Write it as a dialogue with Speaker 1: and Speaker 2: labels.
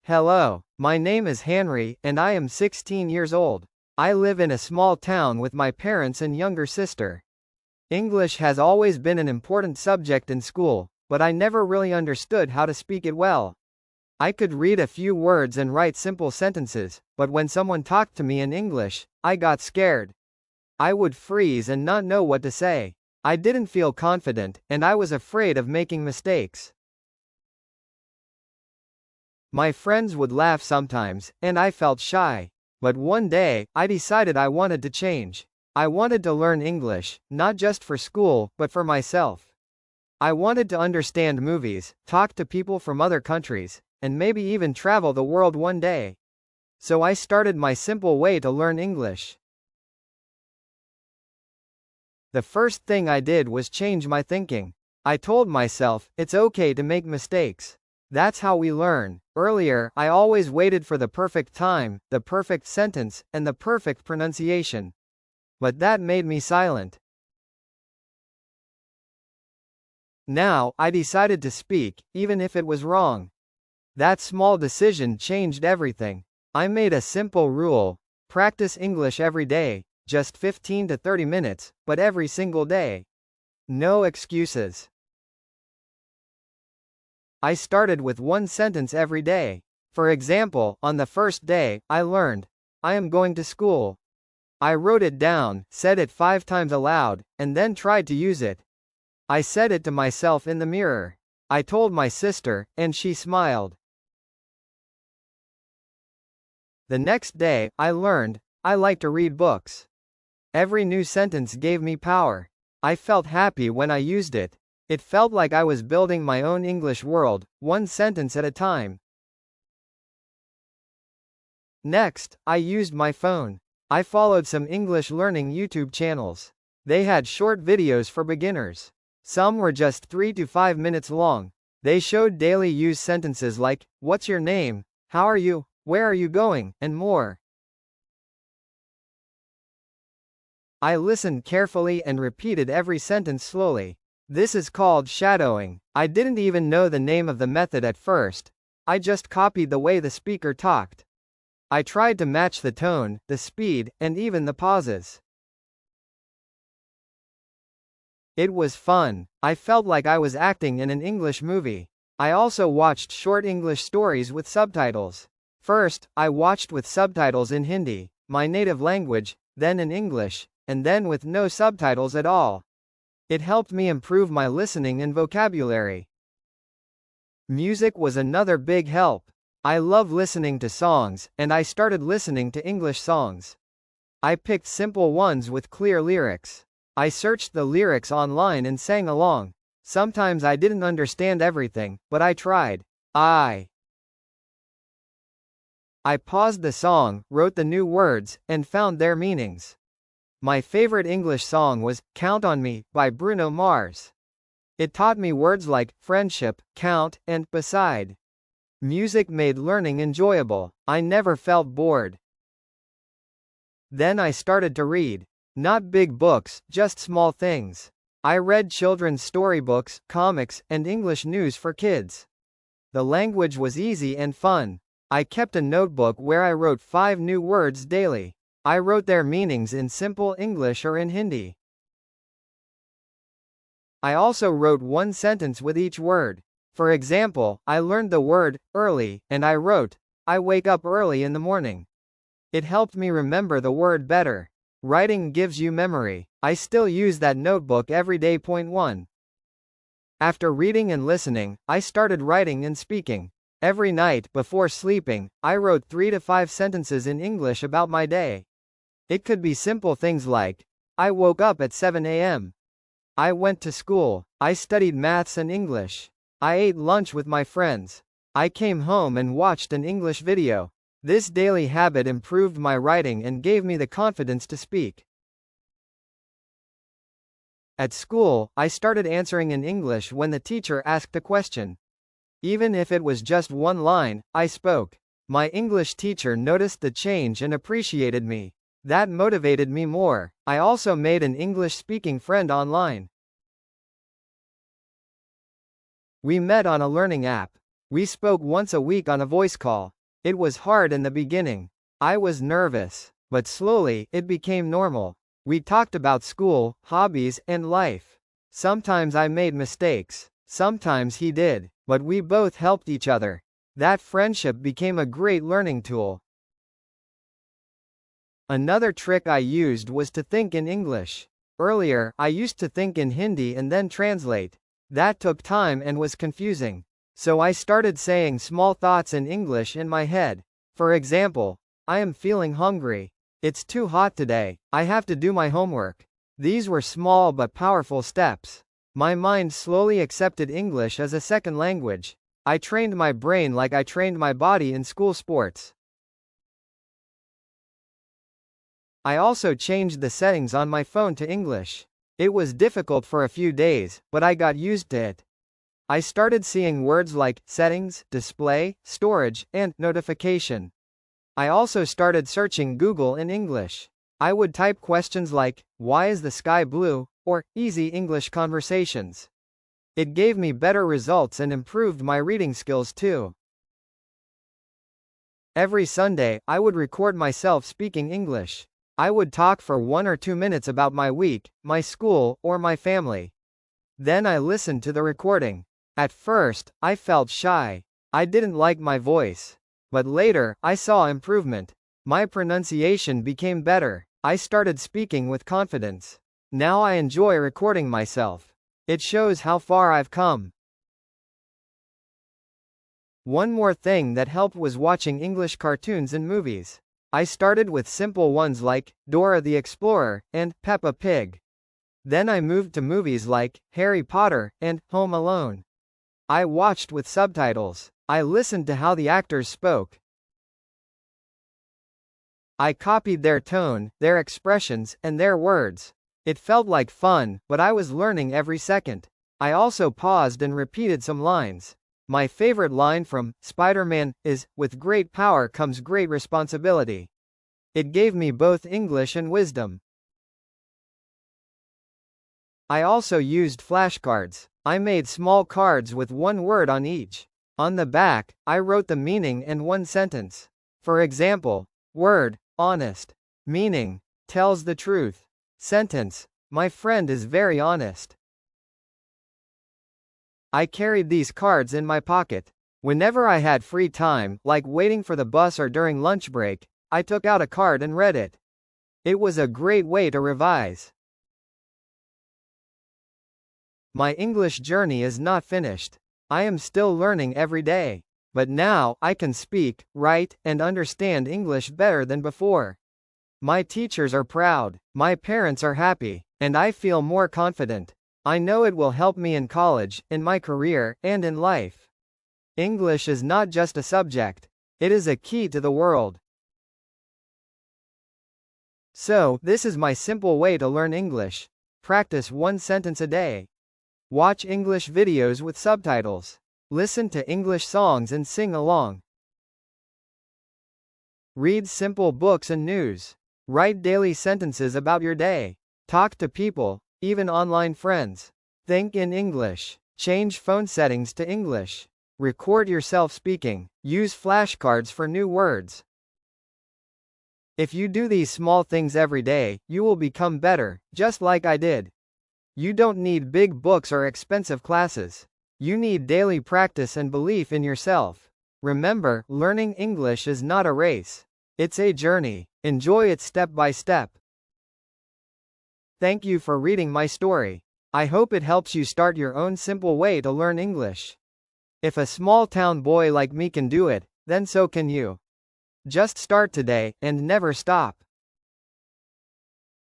Speaker 1: Hello, my name is Henry, and I am 16 years old. I live in a small town with my parents and younger sister. English has always been an important subject in school, but I never really understood how to speak it well. I could read a few words and write simple sentences, but when someone talked to me in English, I got scared. I would freeze and not know what to say. I didn't feel confident, and I was afraid of making mistakes. My friends would laugh sometimes, and I felt shy. But one day, I decided I wanted to change. I wanted to learn English, not just for school, but for myself. I wanted to understand movies, talk to people from other countries, and maybe even travel the world one day. So I started my simple way to learn English. The first thing I did was change my thinking. I told myself, it's okay to make mistakes. That's how we learn. Earlier, I always waited for the perfect time, the perfect sentence, and the perfect pronunciation. But that made me silent. Now, I decided to speak, even if it was wrong. That small decision changed everything. I made a simple rule: practice English every day, just 15 to 30 minutes, but every single day. No excuses. I started with one sentence every day. For example, on the first day, I learned, I am going to school. I wrote it down, said it 5 times aloud, and then tried to use it. I said it to myself in the mirror. I told my sister, and she smiled. The next day, I learned, I like to read books. Every new sentence gave me power. I felt happy when I used it. It felt like I was building my own English world, one sentence at a time. Next, I used my phone. I followed some English learning YouTube channels. They had short videos for beginners. Some were just 3 to 5 minutes long. They showed daily use sentences like, what's your name? How are you? Where are you going? And more. I listened carefully and repeated every sentence slowly. This is called shadowing. I didn't even know the name of the method at first. I just copied the way the speaker talked. I tried to match the tone, the speed, and even the pauses. It was fun. I felt like I was acting in an English movie. I also watched short English stories with subtitles. First, I watched with subtitles in Hindi, my native language, then in English, and then with no subtitles at all. It helped me improve my listening and vocabulary. Music was another big help. I love listening to songs, and I started listening to English songs. I picked simple ones with clear lyrics. I searched the lyrics online and sang along. Sometimes I didn't understand everything, but I tried. I paused the song, wrote the new words, and found their meanings. My favorite English song was Count on Me by Bruno Mars. It taught me words like friendship, count, and beside. Music made learning enjoyable. I never felt bored. Then I started to read. Not big books, just small things. I read children's storybooks, comics, and English news for kids. The language was easy and fun. I kept a notebook where I wrote 5 new words daily. I wrote their meanings in simple English or in Hindi. I also wrote one sentence with each word. For example, I learned the word early, and I wrote, I wake up early in the morning. It helped me remember the word better. Writing gives you memory. I still use that notebook every day. Point 1. After reading and listening, I started writing and speaking. Every night, before sleeping, I wrote 3 to 5 sentences in English about my day. It could be simple things like, I woke up at 7 a.m. I went to school. I studied maths and English. I ate lunch with my friends. I came home and watched an English video. This daily habit improved my writing and gave me the confidence to speak. At school, I started answering in English when the teacher asked a question. Even if it was just one line, I spoke. My English teacher noticed the change and appreciated me. That motivated me more. I also made an English-speaking friend online. We met on a learning app. We spoke once a week on a voice call. It was hard in the beginning. I was nervous, but slowly, it became normal. We talked about school, hobbies, and life. Sometimes I made mistakes. Sometimes he did, but we both helped each other. That friendship became a great learning tool. Another trick I used was to think in English. Earlier, I used to think in Hindi and then translate. That took time and was confusing. So I started saying small thoughts in English in my head. For example, I am feeling hungry. It's too hot today. I have to do my homework. These were small but powerful steps. My mind slowly accepted English as a second language. I trained my brain like I trained my body in school sports. I also changed the settings on my phone to English. It was difficult for a few days, but I got used to it. I started seeing words like settings, display, storage, and notification. I also started searching Google in English. I would type questions like, "Why is the sky blue?" or "Easy English conversations." It gave me better results and improved my reading skills too. Every Sunday, I would record myself speaking English. I would talk for 1 or 2 minutes about my week, my school, or my family. Then I listened to the recording. At first, I felt shy. I didn't like my voice. But later, I saw improvement. My pronunciation became better. I started speaking with confidence. Now I enjoy recording myself. It shows how far I've come. One more thing that helped was watching English cartoons and movies. I started with simple ones like Dora the Explorer and Peppa Pig. Then I moved to movies like Harry Potter and Home Alone. I watched with subtitles. I listened to how the actors spoke. I copied their tone, their expressions, and their words. It felt like fun, but I was learning every second. I also paused and repeated some lines. My favorite line from Spider-Man is, "With great power comes great responsibility." It gave me both English and wisdom. I also used flashcards. I made small cards with one word on each. On the back, I wrote the meaning and one sentence. For example, word, honest. Meaning, tells the truth. Sentence, my friend is very honest. I carried these cards in my pocket. Whenever I had free time, like waiting for the bus or during lunch break, I took out a card and read it. It was a great way to revise. My English journey is not finished. I am still learning every day. But now, I can speak, write, and understand English better than before. My teachers are proud, my parents are happy, and I feel more confident. I know it will help me in college, in my career, and in life. English is not just a subject. It is a key to the world. So, this is my simple way to learn English. Practice one sentence a day. Watch English videos with subtitles. Listen to English songs and sing along. Read simple books and news. Write daily sentences about your day. Talk to people, even online friends. Think in English. Change phone settings to English. Record yourself speaking. Use flashcards for new words. If you do these small things every day, you will become better, just like I did. You don't need big books or expensive classes. You need daily practice and belief in yourself. Remember, learning English is not a race. It's a journey. Enjoy it step by step. Thank you for reading my story. I hope it helps you start your own simple way to learn English. If a small town boy like me can do it, then so can you. Just start today, and never stop.